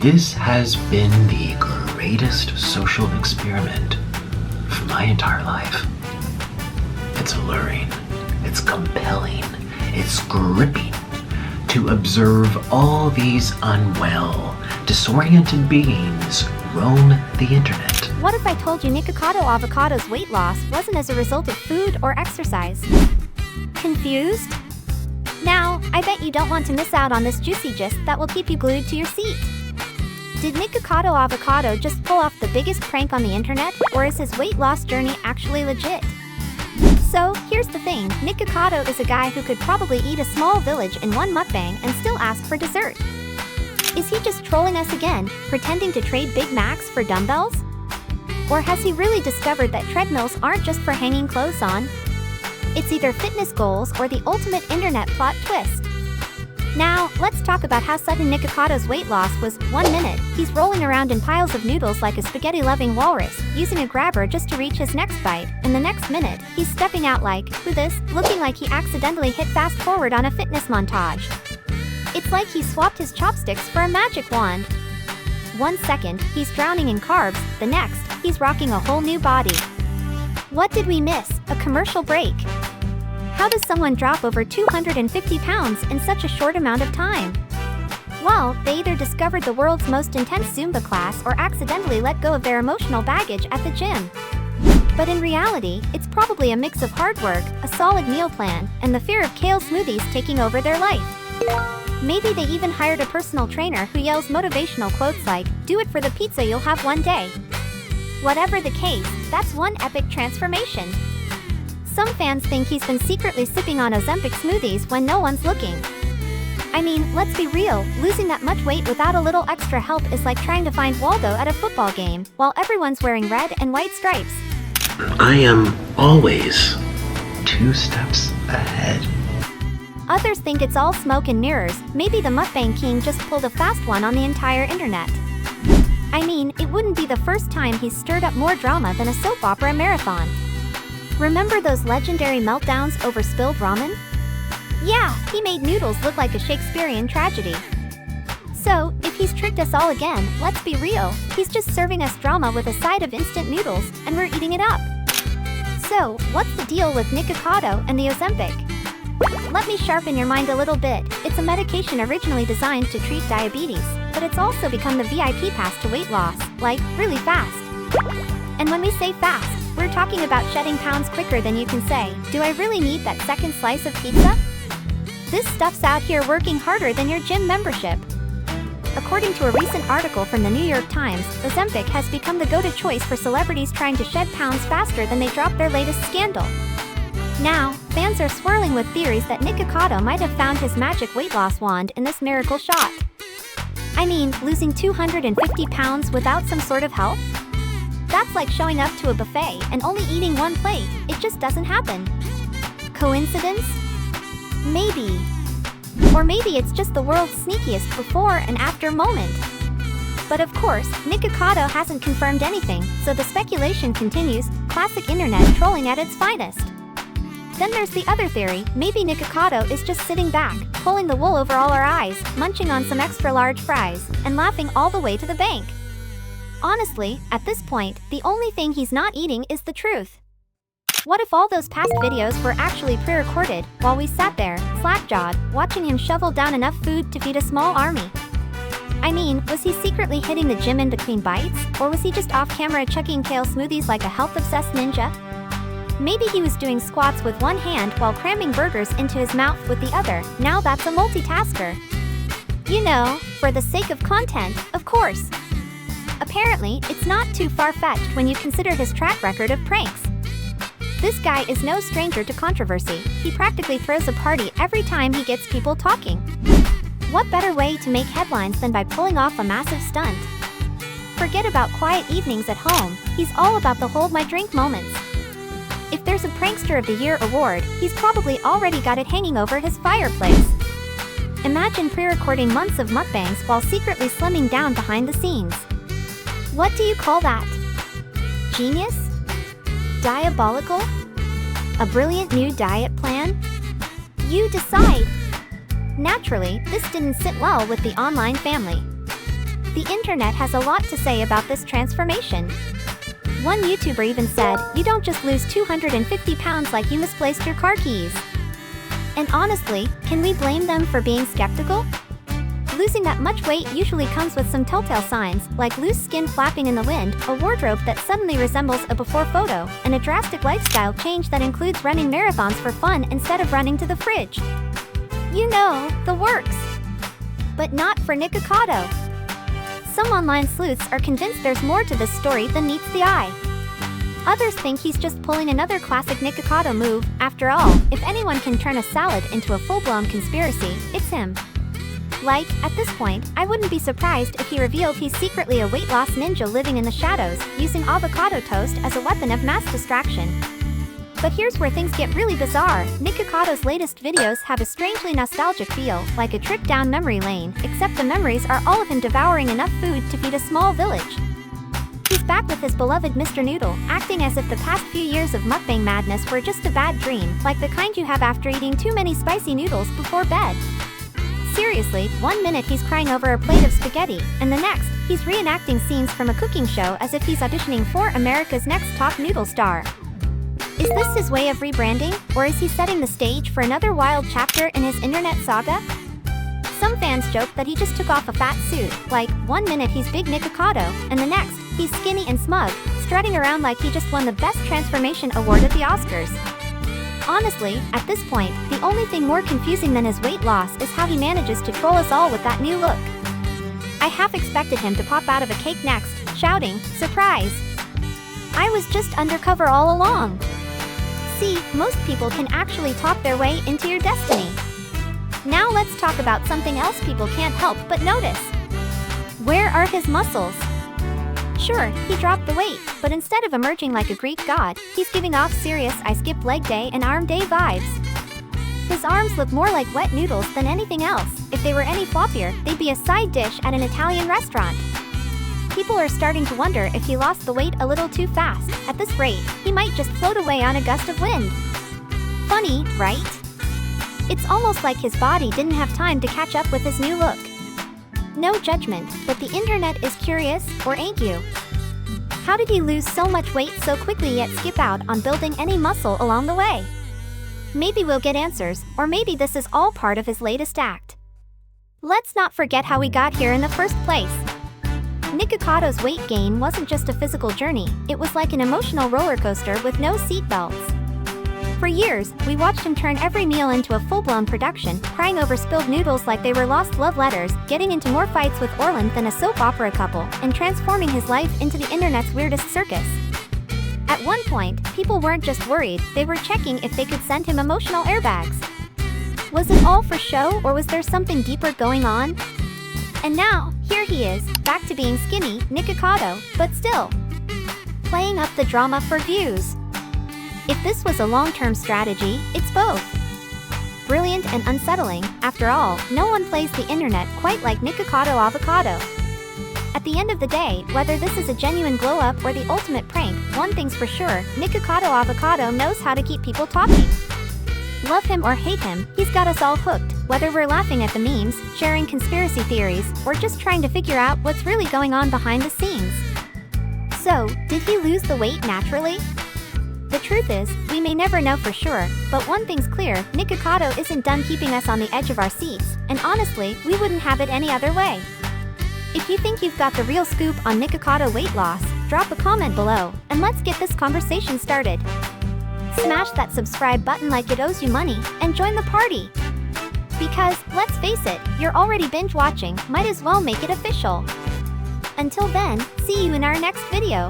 This has been the greatest social experiment of my entire life. It's alluring, it's compelling, it's gripping to observe all these unwell, disoriented beings roam the internet. What if I told you Nikocado Avocado's weight loss wasn't as a result of food or exercise? Confused? Now, I bet you don't want to miss out on this juicy gist that will keep you glued to your seat. Did Nikocado Avocado just pull off the biggest prank on the internet, or is his weight loss journey actually legit? So, here's the thing, Nikocado is a guy who could probably eat a small village in one mukbang and still ask for dessert. Is he just trolling us again, pretending to trade Big Macs for dumbbells? Or has he really discovered that treadmills aren't just for hanging clothes on? It's either fitness goals or the ultimate internet plot twist. Now, let's talk about how sudden Nikocado's weight loss was. 1 minute, he's rolling around in piles of noodles like a spaghetti-loving walrus, using a grabber just to reach his next bite, and the next minute, he's stepping out like, who this, looking like he accidentally hit fast forward on a fitness montage. It's like he swapped his chopsticks for a magic wand. 1 second, he's drowning in carbs, the next, he's rocking a whole new body. What did we miss? A commercial break. How does someone drop over 250 pounds in such a short amount of time? Well, they either discovered the world's most intense Zumba class or accidentally let go of their emotional baggage at the gym. But in reality, it's probably a mix of hard work, a solid meal plan, and the fear of kale smoothies taking over their life. Maybe they even hired a personal trainer who yells motivational quotes like, "Do it for the pizza you'll have one day." Whatever the case, that's one epic transformation. Some fans think he's been secretly sipping on Ozempic smoothies when no one's looking. I mean, let's be real, losing that much weight without a little extra help is like trying to find Waldo at a football game, while everyone's wearing red and white stripes. I am always 2 steps ahead. Others think it's all smoke and mirrors. Maybe the mukbang king just pulled a fast one on the entire internet. I mean, it wouldn't be the first time he's stirred up more drama than a soap opera marathon. Remember those legendary meltdowns over spilled ramen? Yeah, he made noodles look like a Shakespearean tragedy. So, if he's tricked us all again, let's be real, he's just serving us drama with a side of instant noodles, and we're eating it up. So, what's the deal with Nikocado and the Ozempic? Let me sharpen your mind a little bit. It's a medication originally designed to treat diabetes, but it's also become the VIP pass to weight loss, like, really fast. And when we say fast, we're talking about shedding pounds quicker than you can say, "Do I really need that second slice of pizza?" This stuff's out here working harder than your gym membership. According to a recent article from the New York Times, Ozempic has become the go-to choice for celebrities trying to shed pounds faster than they drop their latest scandal. Now, fans are swirling with theories that Nikocado might have found his magic weight loss wand in this miracle shot. I mean, losing 250 pounds without some sort of help? That's like showing up to a buffet and only eating 1 plate. It just doesn't happen. Coincidence? Maybe. Or maybe it's just the world's sneakiest before and after moment. But of course, Nikocado hasn't confirmed anything, so the speculation continues, classic internet trolling at its finest. Then there's the other theory, maybe Nikocado is just sitting back, pulling the wool over all our eyes, munching on some extra large fries, and laughing all the way to the bank. Honestly, at this point, the only thing he's not eating is the truth. What if all those past videos were actually pre-recorded, while we sat there, slack-jawed, watching him shovel down enough food to feed a small army? I mean, was he secretly hitting the gym in between bites, or was he just off-camera chugging kale smoothies like a health-obsessed ninja? Maybe he was doing squats with one hand while cramming burgers into his mouth with the other. Now that's a multitasker. You know, for the sake of content, of course. Apparently, it's not too far-fetched when you consider his track record of pranks. This guy is no stranger to controversy. He practically throws a party every time he gets people talking. What better way to make headlines than by pulling off a massive stunt? Forget about quiet evenings at home, he's all about the hold my drink moments. If there's a Prankster of the Year award, he's probably already got it hanging over his fireplace. Imagine pre-recording months of mukbangs while secretly slimming down behind the scenes. What do you call that? Genius? Diabolical? A brilliant new diet plan? You decide. Naturally, this didn't sit well with the online family. The internet has a lot to say about this transformation. One YouTuber even said, "You don't just lose 250 pounds like you misplaced your car keys." And honestly, can we blame them for being skeptical? Losing that much weight usually comes with some telltale signs, like loose skin flapping in the wind, a wardrobe that suddenly resembles a before photo, and a drastic lifestyle change that includes running marathons for fun instead of running to the fridge. You know, the works. But not for Nikocado. Some online sleuths are convinced there's more to this story than meets the eye. Others think he's just pulling another classic Nikocado move. After all, if anyone can turn a salad into a full-blown conspiracy, it's him. Like, at this point, I wouldn't be surprised if he revealed he's secretly a weight loss ninja living in the shadows, using avocado toast as a weapon of mass distraction. But here's where things get really bizarre. Nikocado's latest videos have a strangely nostalgic feel, like a trip down memory lane, except the memories are all of him devouring enough food to feed a small village. He's back with his beloved Mr. Noodle, acting as if the past few years of mukbang madness were just a bad dream, like the kind you have after eating too many spicy noodles before bed. Seriously, one minute he's crying over a plate of spaghetti, and the next, he's reenacting scenes from a cooking show as if he's auditioning for America's Next Top Noodle Star. Is this his way of rebranding, or is he setting the stage for another wild chapter in his internet saga? Some fans joke that he just took off a fat suit, like, one minute he's Big Nikocado, and the next, he's skinny and smug, strutting around like he just won the Best Transformation Award at the Oscars. Honestly, at this point, the only thing more confusing than his weight loss is how he manages to troll us all with that new look. I half expected him to pop out of a cake next, shouting, "Surprise! I was just undercover all along." See, most people can actually talk their way into your destiny. Now let's talk about something else people can't help but notice. Where are his muscles? Sure, he dropped the weight, but instead of emerging like a Greek god, he's giving off serious "I skipped leg day and arm day" vibes. His arms look more like wet noodles than anything else. If they were any floppier, they'd be a side dish at an Italian restaurant. People are starting to wonder if he lost the weight a little too fast. At this rate, he might just float away on a gust of wind. Funny, right? It's almost like his body didn't have time to catch up with his new look. No judgment, but the internet is curious, or ain't you? How did he lose so much weight so quickly yet skip out on building any muscle along the way? Maybe we'll get answers, or maybe this is all part of his latest act. Let's not forget how we got here in the first place. Nikocado's weight gain wasn't just a physical journey, it was like an emotional roller coaster with no seatbelts. For years, we watched him turn every meal into a full-blown production, crying over spilled noodles like they were lost love letters, getting into more fights with Orland than a soap opera couple, and transforming his life into the internet's weirdest circus. At one point, people weren't just worried, they were checking if they could send him emotional airbags. Was it all for show, or was there something deeper going on? And now, here he is, back to being skinny, Nikocado, but still playing up the drama for views. If this was a long-term strategy, it's both. Brilliant and unsettling. After all, no one plays the internet quite like Nikocado Avocado. At the end of the day, whether this is a genuine glow-up or the ultimate prank, one thing's for sure, Nikocado Avocado knows how to keep people talking. Love him or hate him, he's got us all hooked, whether we're laughing at the memes, sharing conspiracy theories, or just trying to figure out what's really going on behind the scenes. So, did he lose the weight naturally? The truth is, we may never know for sure, but one thing's clear, Nikocado isn't done keeping us on the edge of our seats, and honestly, we wouldn't have it any other way. If you think you've got the real scoop on Nikocado weight loss, drop a comment below, and let's get this conversation started. Smash that subscribe button like it owes you money, and join the party. Because, let's face it, you're already binge watching, might as well make it official. Until then, see you in our next video.